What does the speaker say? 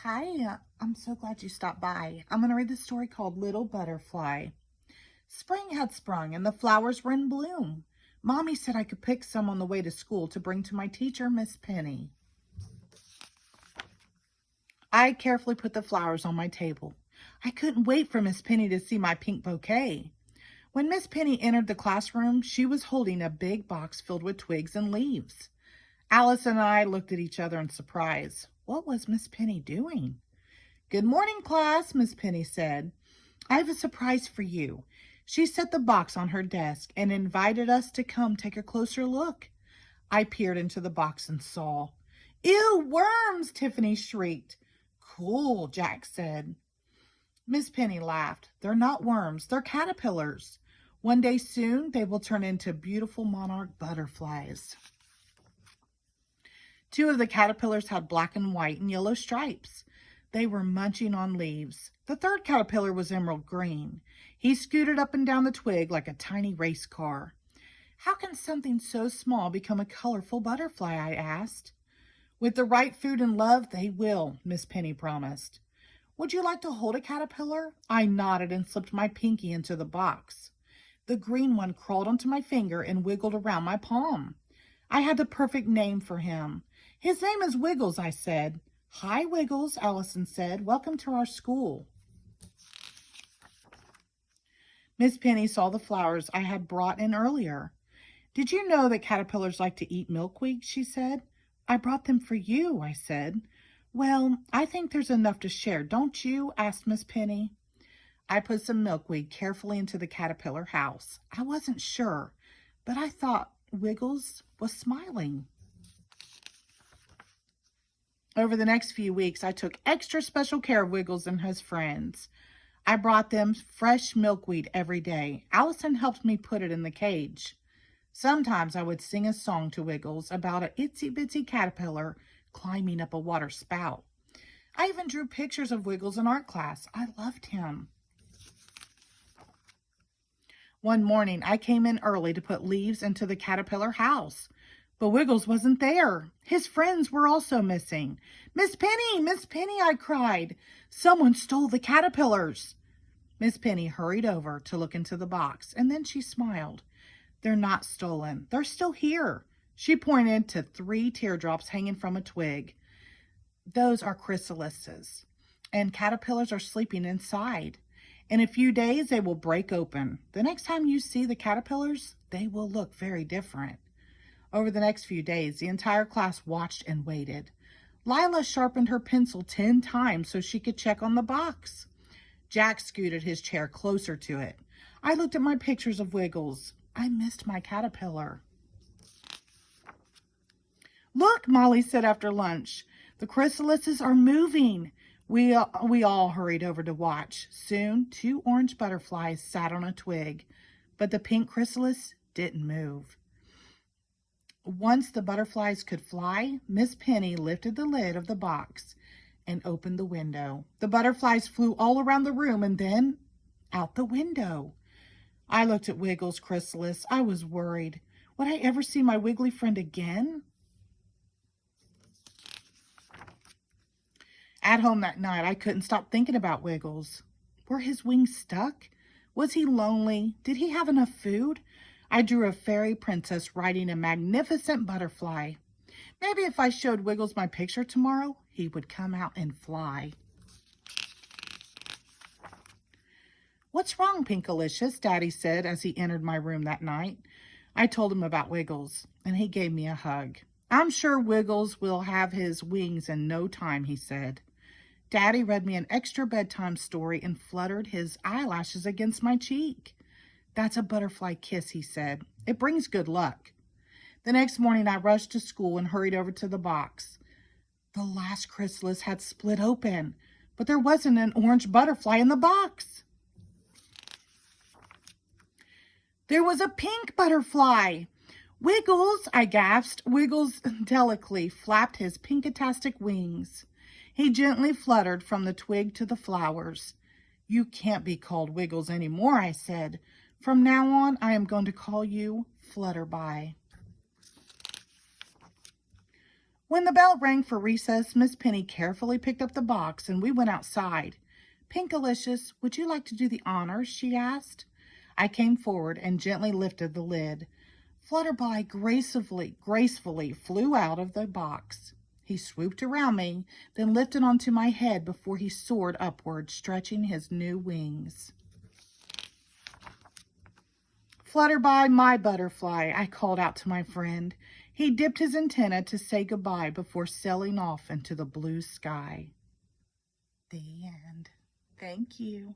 Hi, I'm so glad you stopped by. I'm going to read the story called Little Butterfly. Spring had sprung and the flowers were in bloom. Mommy said I could pick some on the way to school to bring to my teacher, Miss Penny. I carefully put the flowers on my table. I couldn't wait for Miss Penny to see my pink bouquet. When Miss Penny entered the classroom, she was holding a big box filled with twigs and leaves. Alice and I looked at each other in surprise. What was Miss Penny doing? "Good morning, class," Miss Penny said. "I have a surprise for you." She set the box on her desk and invited us to come take a closer look. I peered into the box and saw. "Ew, worms!" Tiffany shrieked. "Cool," Jack said. Miss Penny laughed. "They're not worms, they're caterpillars. One day soon, they will turn into beautiful monarch butterflies." Two of the caterpillars had black and white and yellow stripes. They were munching on leaves. The third caterpillar was emerald green. He scooted up and down the twig like a tiny race car. "How can something so small become a colorful butterfly?" I asked. "With the right food and love, they will," Miss Penny promised. "Would you like to hold a caterpillar?" I nodded and slipped my pinky into the box. The green one crawled onto my finger and wiggled around my palm. I had the perfect name for him. "His name is Wiggles," I said. "Hi, Wiggles," Allison said. "Welcome to our school." Miss Penny saw the flowers I had brought in earlier. "Did you know that caterpillars like to eat milkweed?" she said. "I brought them for you," I said. "Well, I think there's enough to share, don't you?" asked Miss Penny. I put some milkweed carefully into the caterpillar house. I wasn't sure, but I thought Wiggles was smiling. Over the next few weeks, I took extra special care of Wiggles and his friends. I brought them fresh milkweed every day. Allison helped me put it in the cage. Sometimes I would sing a song to Wiggles about an itsy-bitsy caterpillar climbing up a water spout. I even drew pictures of Wiggles in art class. I loved him. One morning, I came in early to put leaves into the caterpillar house. But Wiggles wasn't there. His friends were also missing. "Miss Penny, Miss Penny," I cried. "Someone stole the caterpillars." Miss Penny hurried over to look into the box, and then she smiled. "They're not stolen. They're still here." She pointed to 3 teardrops hanging from a twig. "Those are chrysalises, and caterpillars are sleeping inside. In a few days, they will break open. The next time you see the caterpillars, they will look very different." Over the next few days, the entire class watched and waited. Lila sharpened her pencil 10 times so she could check on the box. Jack scooted his chair closer to it. I looked at my pictures of Wiggles. I missed my caterpillar. "Look," Molly said after lunch. "The chrysalises are moving." We all hurried over to watch. Soon, 2 orange butterflies sat on a twig, but the pink chrysalis didn't move. Once the butterflies could fly, Miss Penny lifted the lid of the box and opened the window. The butterflies flew all around the room and then out the window. I looked at Wiggles' chrysalis. I was worried. Would I ever see my wiggly friend again? At home that night, I couldn't stop thinking about Wiggles. Were his wings stuck? Was he lonely? Did he have enough food? I drew a fairy princess riding a magnificent butterfly. Maybe if I showed Wiggles my picture tomorrow, he would come out and fly. "What's wrong, Pinkalicious?" Daddy said as he entered my room that night. I told him about Wiggles, and he gave me a hug. "I'm sure Wiggles will have his wings in no time," he said. Daddy read me an extra bedtime story and fluttered his eyelashes against my cheek. "That's a butterfly kiss," he said. "It brings good luck." The next morning, I rushed to school and hurried over to the box. The last chrysalis had split open, but there wasn't an orange butterfly in the box. There was a pink butterfly. "Wiggles," I gasped. Wiggles delicately flapped his pinkatastic wings. He gently fluttered from the twig to the flowers. "You can't be called Wiggles anymore," I said. "From now on, I am going to call you Flutterby." When the bell rang for recess, Miss Penny carefully picked up the box and we went outside. Pinkalicious, would you like to do the honors? She asked. I came forward and gently lifted the lid. Flutterby gracefully flew out of the box. He swooped around me, then lifted onto my head before he soared upward, stretching his new wings. Flutterby, my butterfly, I called out to my friend. He dipped his antenna to say goodbye before sailing off into the blue sky. The end. Thank you.